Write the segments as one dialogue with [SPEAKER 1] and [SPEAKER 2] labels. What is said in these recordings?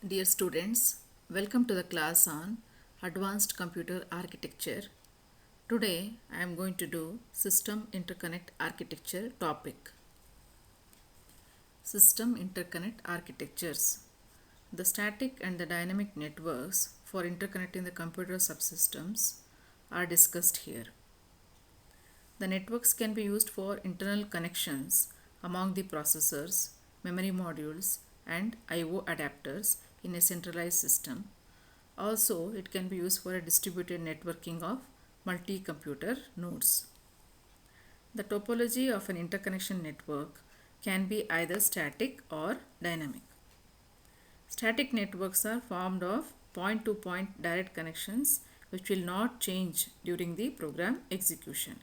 [SPEAKER 1] Dear students, welcome to the class on Advanced Computer Architecture. Today I am going to do System Interconnect Architecture topic. System Interconnect Architectures. The static and the dynamic networks for interconnecting the computer subsystems are discussed here. The networks can be used for internal connections among the processors, memory modules, and I/O adapters in a centralized system. Also, it can be used for a distributed networking of multi-computer nodes. The topology of an interconnection network can be either static or dynamic. Static networks are formed of point-to-point direct connections which will not change during the program execution,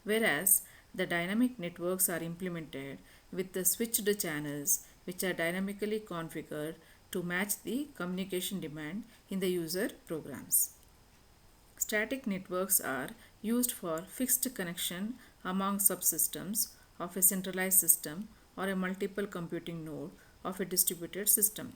[SPEAKER 1] whereas the dynamic networks are implemented with the switched channels which are dynamically configured to match the communication demand in the user programs. Static networks are used for fixed connection among subsystems of a centralized system or a multiple computing node of a distributed system.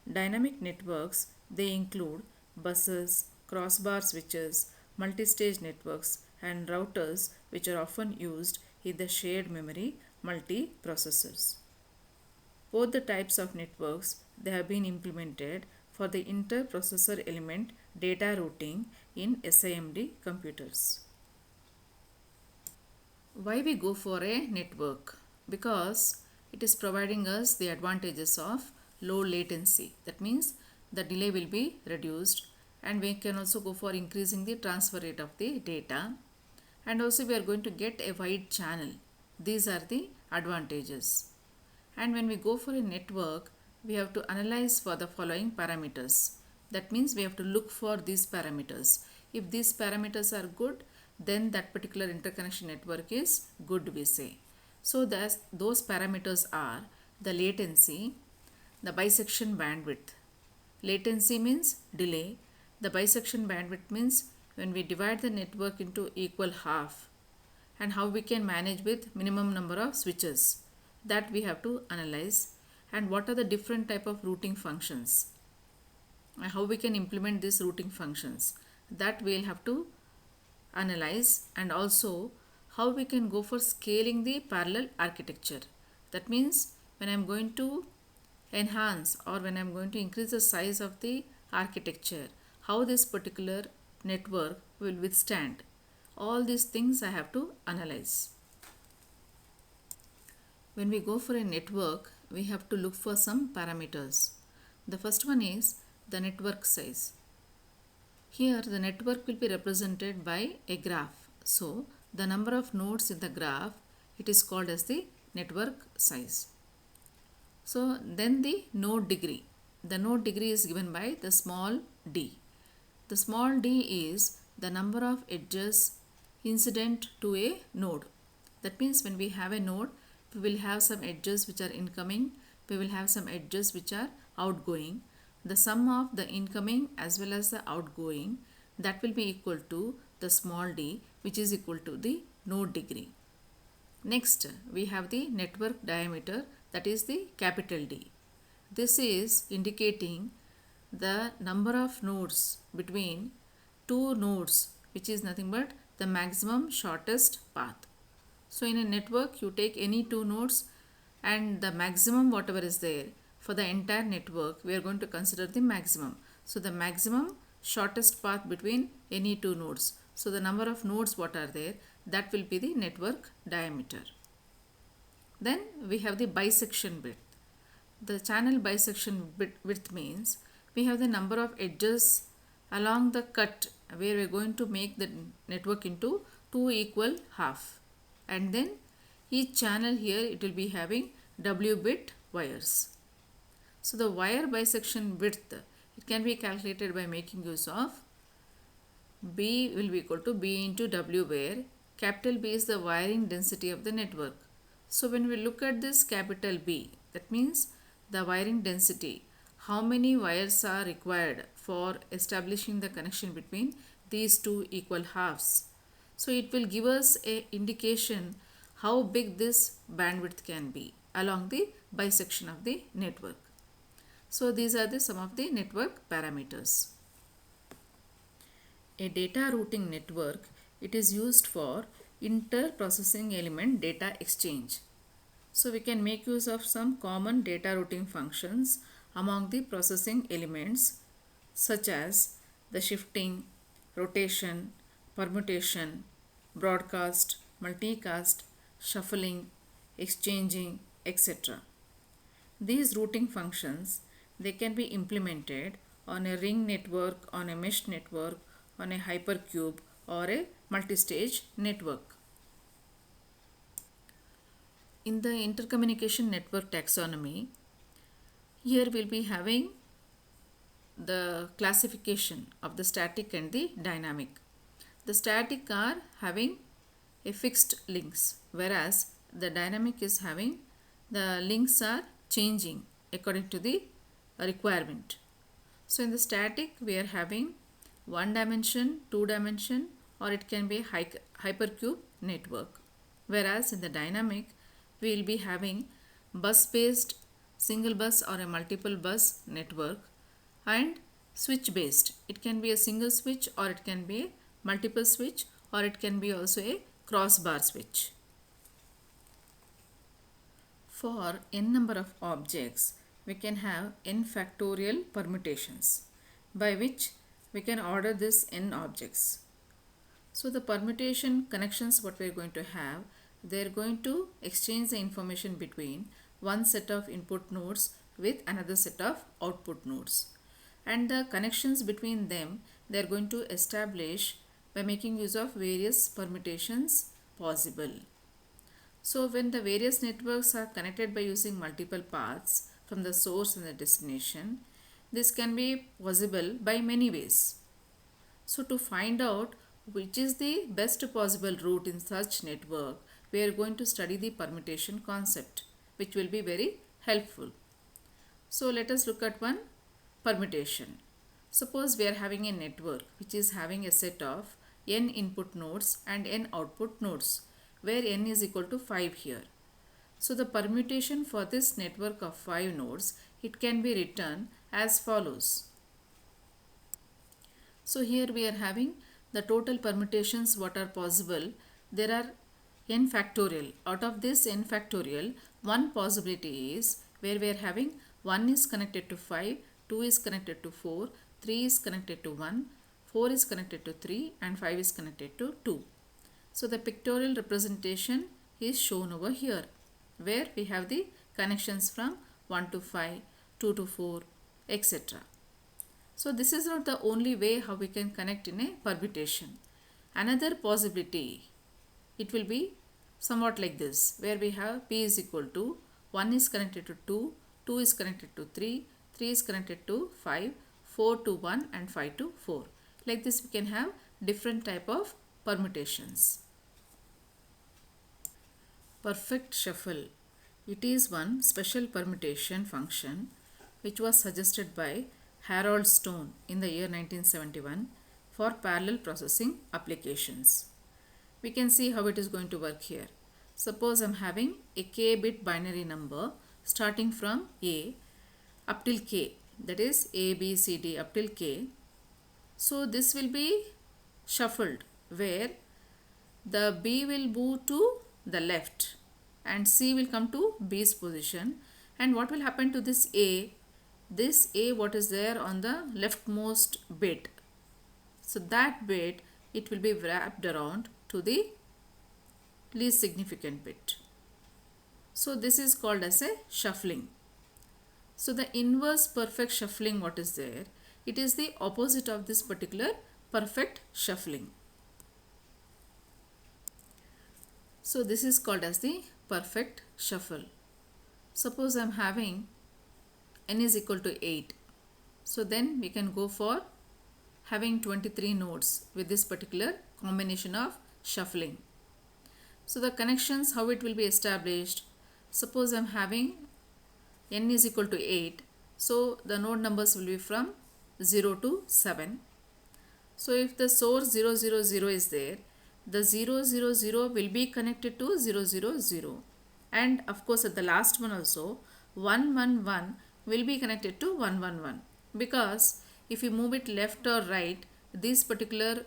[SPEAKER 1] Dynamic networks, they include buses, crossbar switches, multi-stage networks, and routers which are often used in the shared memory multiprocessors. Both the types of networks they have been implemented for the inter-processor element data routing in SIMD computers. Why we go for a network? Because it is providing us the advantages of low latency. That means the delay will be reduced, and we can also go for increasing the transfer rate of the data, and also we are going to get a wide channel. These are the advantages. And when we go for a network, we have to analyze for the following parameters. That means we have to look for these parameters. If these parameters are good, then that particular interconnection network is good, we say. So those parameters are the latency, the bisection bandwidth. Latency means delay. The bisection bandwidth means when we divide the network into equal half, and how we can manage with minimum number of switches, that we have to analyze, and what are the different type of routing functions and how we can implement these routing functions, that we'll have to analyze, and also how we can go for scaling the parallel architecture. That means when I'm going to enhance or when I'm going to increase the size of the architecture, how this particular network will withstand. All these things I have to analyze. When we go for a network, we have to look for some parameters. The first one is the network size. Here the network will be represented by a graph. So the number of nodes in the graph, it is called as the network size. So then the node degree. The node degree is given by the small d. The small d is the number of edges incident to a node. That means when we have a node, we will have some edges which are incoming, we will have some edges which are outgoing. The sum of the incoming as well as the outgoing, that will be equal to the small d, which is equal to the node degree. Next, we have the network diameter, that is the capital D. This is indicating the number of nodes between two nodes, which is nothing but the maximum shortest path. So in a network, you take any two nodes and the maximum whatever is there for the entire network, we are going to consider the maximum. So the maximum shortest path between any two nodes. So the number of nodes what are there, that will be the network diameter. Then we have the bisection width. The channel bisection width means we have the number of edges along the cut where we are going to make the network into two equal half, and then each channel here it will be having W bit wires. So the wire bisection width, it can be calculated by making use of B will be equal to B into W, where capital B is the wiring density of the network. So when we look at this capital B, that means the wiring density, how many wires are required for establishing the connection between these two equal halves. So it will give us an indication how big this bandwidth can be along the bisection of the network. So these are the some of the network parameters. A data routing network, it is used for inter-processing element data exchange. So we can make use of some common data routing functions among the processing elements such as the shifting, rotation, permutation, broadcast, multicast, shuffling, exchanging, etc. These routing functions, they can be implemented on a ring network, on a mesh network, on a hypercube or a multistage network. In the intercommunication network taxonomy, here we'll be having the classification of the static and the dynamic. The static are having a fixed links, whereas the dynamic is having the links are changing according to the requirement. So in the static we are having one dimension, two dimension, or it can be a hypercube network, whereas in the dynamic we will be having bus based, single bus or a multiple bus network, and switch based. It can be a single switch or it can be a multiple switch or it can be also a crossbar switch. For n number of objects, we can have n factorial permutations by which we can order this n objects. So the permutation connections what we are going to have, they are going to exchange the information between one set of input nodes with another set of output nodes. And the connections between them, they are going to establish by making use of various permutations possible. So when the various networks are connected by using multiple paths from the source and the destination, this can be possible by many ways. So to find out which is the best possible route in such network, we are going to study the permutation concept, which will be very helpful. So let us look at one permutation. Suppose we are having a network which is having a set of n input nodes and n output nodes, where n is equal to 5 here. So the permutation for this network of 5 nodes, it can be written as follows. So here we are having the total permutations what are possible. There are n factorial. Out of this n factorial, one possibility is where we are having 1 is connected to 5, 2 is connected to 4, 3 is connected to 1, 4 is connected to 3 and 5 is connected to 2. So the pictorial representation is shown over here, where we have the connections from 1 to 5, 2 to 4, etc. So this is not the only way how we can connect in a permutation. Another possibility, it will be somewhat like this, where we have P is equal to 1 is connected to 2, 2 is connected to 3, 3 is connected to 5, 4 to 1 and 5 to 4. Like this we can have different type of permutations. Perfect shuffle. It is one special permutation function which was suggested by Harold Stone in the year 1971 for parallel processing applications. We can see how it is going to work here. Suppose I am having a k-bit binary number starting from A up till k, that is A, B, C, D up till k. So this will be shuffled where the B will move to the left and C will come to B's position, and what will happen to this A what is there on the leftmost bit, so that bit it will be wrapped around to the least significant bit. So this is called as a shuffling. So the inverse perfect shuffling what is there, it is the opposite of this particular perfect shuffling. So this is called as the perfect shuffle. Suppose I am having n is equal to 8. So then we can go for having 23 nodes with this particular combination of shuffling. So the connections, how it will be established. Suppose I am having n is equal to 8. So the node numbers will be from 0 to 7. So if the source 0, 0, 0 is there, the 0, 0, 0 will be connected to 0, 0, 0. And of course at the last one also 1, 1, 1 will be connected to 111, because if you move it left or right, these particular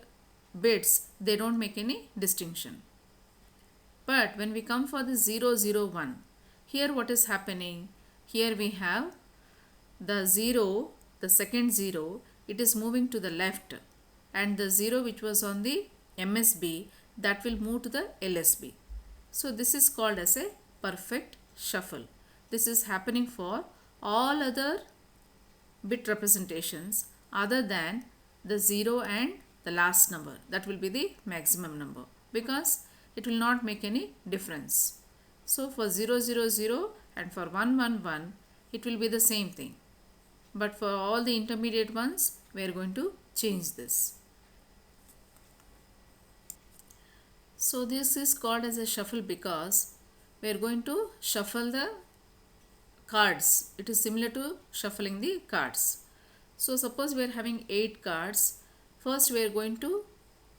[SPEAKER 1] bits, they don't make any distinction. But when we come for the 001, here what is happening? Here we have the 0, the second 0, it is moving to the left, and the 0 which was on the MSB, that will move to the LSB. So this is called as a perfect shuffle. This is happening for all other bit representations other than the 0 and the last number, that will be the maximum number, because it will not make any difference. So for 000 and for 111, it will be the same thing, but for all the intermediate ones, we are going to change this. So this is called as a shuffle because we are going to shuffle the cards. It is similar to shuffling the cards. So suppose we are having 8 cards. First we are going to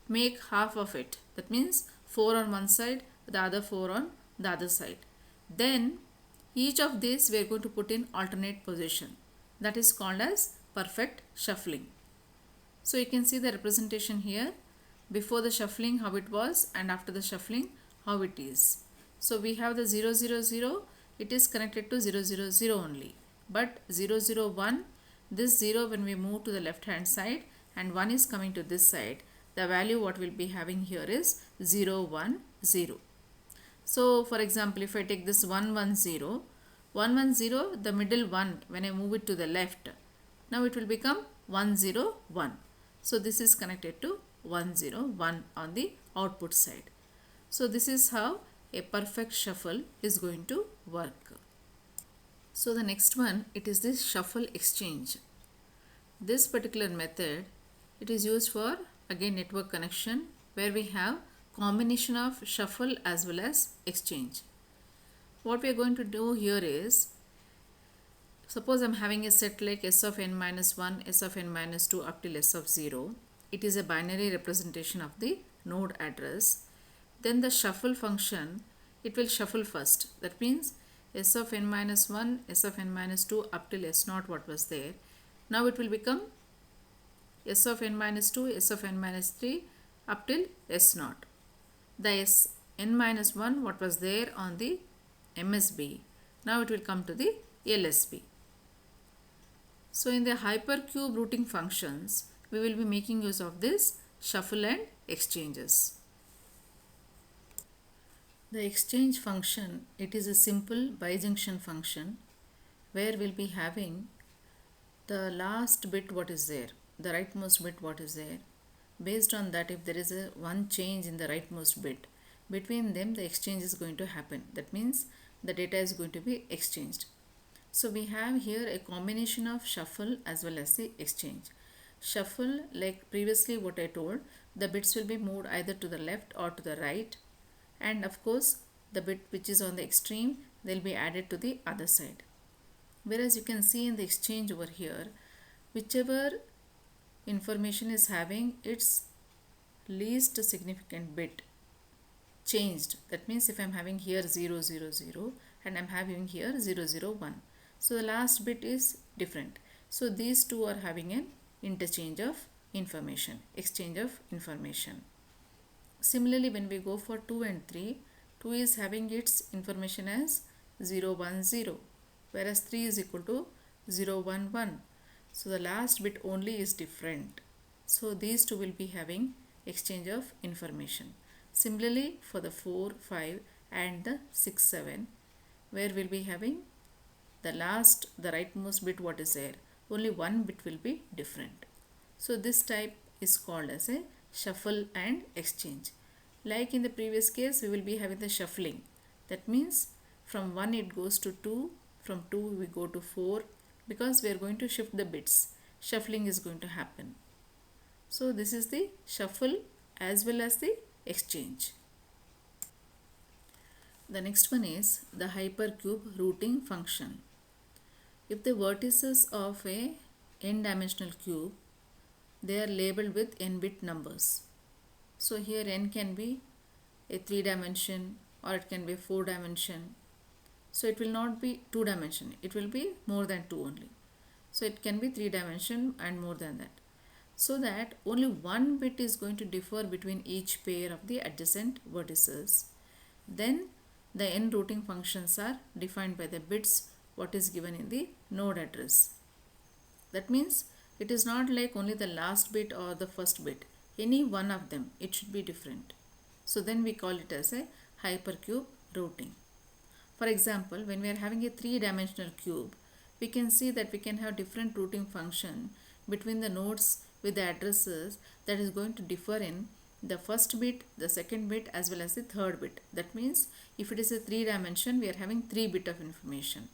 [SPEAKER 1] make half of it. That means 4 on one side, the other 4 on the other side. Then each of these we are going to put in alternate position. That is called as perfect shuffling. So you can see the representation here, before the shuffling how it was and after the shuffling how it is. So we have the 000, it is connected to 000 only. But 001, this 0 when we move to the left hand side and 1 is coming to this side, the value what we'll be having here is 010. So for example, if I take this 110, the middle one, when I move it to the left, now it will become 101. So this is connected to 101 on the output side. So this is how a perfect shuffle is going to work. So the next one, it is this shuffle exchange. This particular method, it is used for again network connection, where we have combination of shuffle as well as exchange. What we are going to do here is, suppose I am having a set like S of n minus 1, S of n minus 2 up till S of 0. It is a binary representation of the node address. Then the shuffle function, it will shuffle first. That means S of n minus 1, S of n minus 2 up till S naught what was there. Now it will become S of n minus 2, S of n minus 3 up till S naught. The S n minus 1 what was there on the MSB, now it will come to the LSB. So in the hypercube routing functions, we will be making use of this shuffle and exchanges. The exchange function, it is a simple bijunction function where we'll be having the last bit what is there, the rightmost bit what is there. Based on that, if there is a one change in the rightmost bit, between them the exchange is going to happen. That means the data is going to be exchanged. So we have here a combination of shuffle as well as the exchange. Shuffle, like previously what I told, the bits will be moved either to the left or to the right, and of course the bit which is on the extreme, they'll be added to the other side. Whereas you can see in the exchange over here, whichever information is having its least significant bit changed. That means if I'm having here 000 and I'm having here 001, so the last bit is different. So these two are having an interchange of information, exchange of information. Similarly, when we go for 2 and 3, 2 is having its information as 010, whereas 3 is equal to 011. So the last bit only is different. So these two will be having exchange of information. Similarly, for the 4, 5 and the 6, 7, where we'll be having the rightmost bit what is there, only one bit will be different. So this type is called as a shuffle and exchange. Like in the previous case, we will be having the shuffling. That means from 1 it goes to 2, from 2 we go to 4, because we are going to shift the bits. Shuffling is going to happen. So this is the shuffle as well as the exchange. The next one is the hypercube routing function. If the vertices of a n-dimensional cube, they are labeled with n-bit numbers. So here n can be a 3 dimension or it can be a 4 dimension. So it will not be 2-dimension, it will be more than 2 only. So it can be 3-dimension and more than that. So that only one bit is going to differ between each pair of the adjacent vertices. Then the n routing functions are defined by the bits what is given in the node address. That means it is not like only the last bit or the first bit. Any one of them, it should be different. So then we call it as a hypercube routing. For example, when we are having a 3-dimensional cube, we can see that we can have different routing function between the nodes with the addresses that is going to differ in the first bit, the second bit as well as the third bit. That means if it is a 3-dimension, we are having 3 bit of information.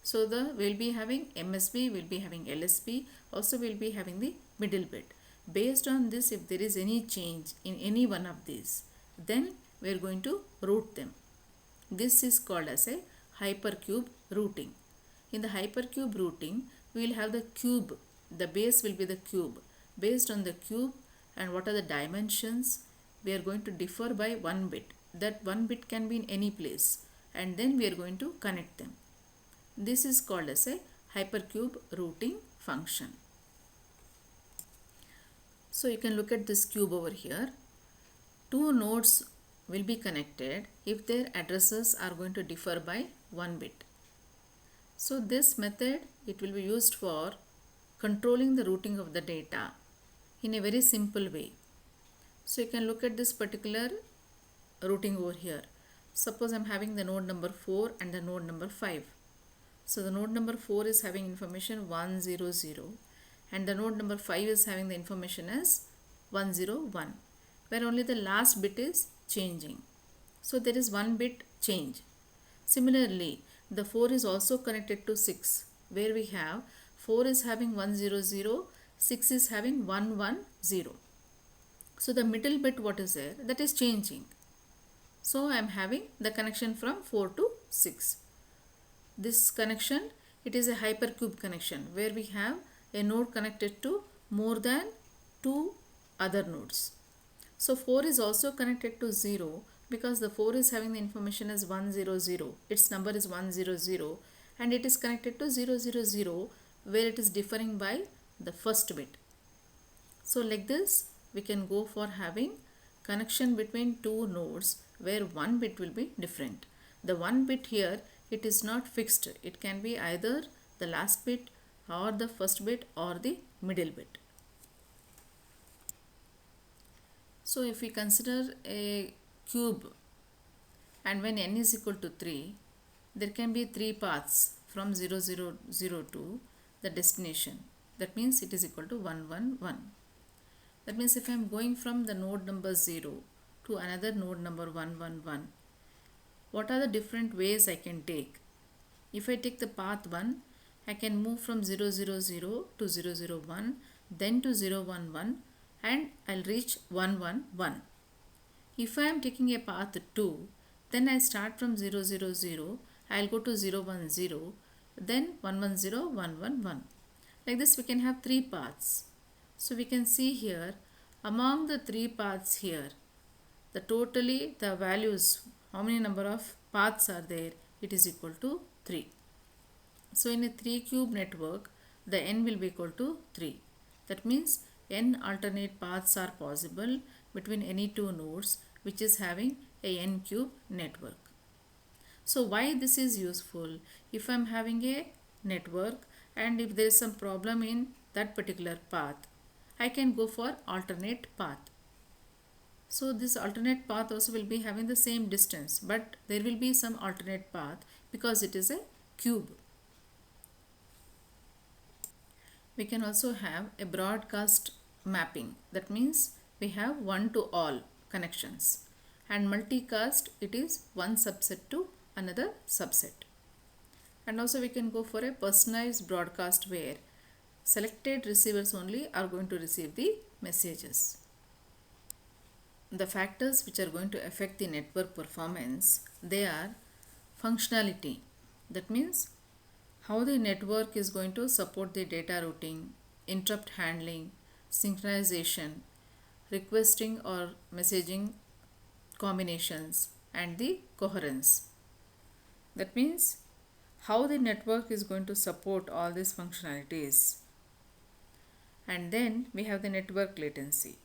[SPEAKER 1] So we'll be having MSB, we'll be having LSB, also we'll be having the middle bit. Based on this, if there is any change in any one of these, then we are going to route them. This is called as a hypercube routing. In the hypercube routing, we will have the cube. The base will be the cube. Based on the cube and what are the dimensions, we are going to differ by 1 bit. That 1 bit can be in any place, and then we are going to connect them. This is called as a hypercube routing function. So you can look at this cube over here. 2 nodes will be connected if their addresses are going to differ by 1 bit. So this method, it will be used for controlling the routing of the data in a very simple way. So you can look at this particular routing over here. Suppose I am having the node number 4 and the node number 5. So the node number 4 is having information 100 and the node number 5 is having the information as 101, where only the last bit is changing. So there is 1 bit change. Similarly, the 4 is also connected to 6, where we have 4 is having 100, 6 is having 110. So the middle bit what is there, that is changing. So I am having the connection from 4 to 6. This connection, it is a hypercube connection where we have a node connected to more than 2 other nodes. So 4 is also connected to 0 because the 4 is having the information as 100. Its number is 100 and it is connected to 000 where it is differing by the first bit. So like this, we can go for having connection between 2 nodes where 1 bit will be different. The 1 bit here, it is not fixed. It can be either the last bit or the first bit or the middle bit. So if we consider a cube and when n is equal to 3, there can be 3 paths from 0, 0, 0 to the destination. That means it is equal to 1, 1, 1. That means if I am going from the node number 0 to another node number 1, 1, 1, what are the different ways I can take? If I take the path 1, I can move from 0, 0, 0 to 0, 0, 1, then to 0, 1, 1 and I'll reach 1, 1, 1. If I am taking a path 2, then I start from 0, 0, 0, I'll go to 0, 1, 0, then 1, 1, 0, 1, 1, 1. Like this we can have 3 paths. So we can see here among the 3 paths here, the values, how many number of paths are there, it is equal to 3. So in a 3 cube network, the n will be equal to 3. That means n alternate paths are possible between any 2 nodes which is having a n cube network. So why this is useful? If I am having a network and if there is some problem in that particular path, I can go for alternate path. So this alternate path also will be having the same distance, but there will be some alternate path because it is a cube. We can also have a broadcast mapping. That means we have one to all connections, and multicast, it is one subset to another subset. And also we can go for a personalized broadcast where selected receivers only are going to receive the messages. The factors which are going to affect the network performance, they are functionality. That means how the network is going to support the data routing, interrupt handling, synchronization, requesting or messaging combinations, and the coherence. That means how the network is going to support all these functionalities. And then we have the network latency.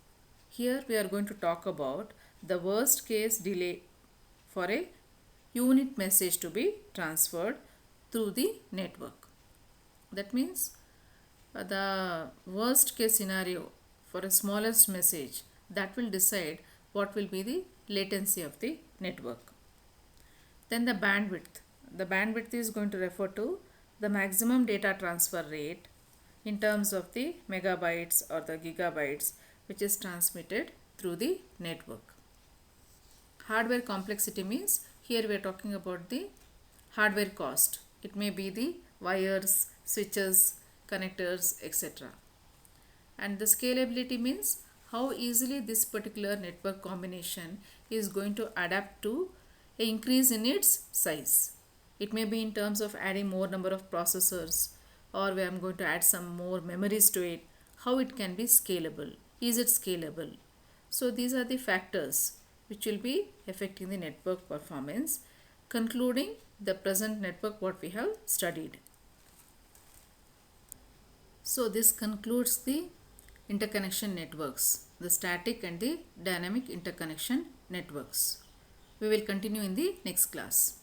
[SPEAKER 1] Here we are going to talk about the worst case delay for a unit message to be transferred through the network. That means the worst case scenario for a smallest message that will decide what will be the latency of the network. Then the bandwidth. The bandwidth is going to refer to the maximum data transfer rate in terms of the megabytes or the gigabytes which is transmitted through the network. Hardware complexity means here we are talking about the hardware cost. It may be the wires, switches, connectors, etc. And the scalability means how easily this particular network combination is going to adapt to an increase in its size. It may be in terms of adding more number of processors, or where I'm going to add some more memories to it, how it can be scalable. Is it scalable? So these are the factors which will be affecting the network performance, concluding the present network what we have studied. So this concludes the interconnection networks, the static and the dynamic interconnection networks. We will continue in the next class.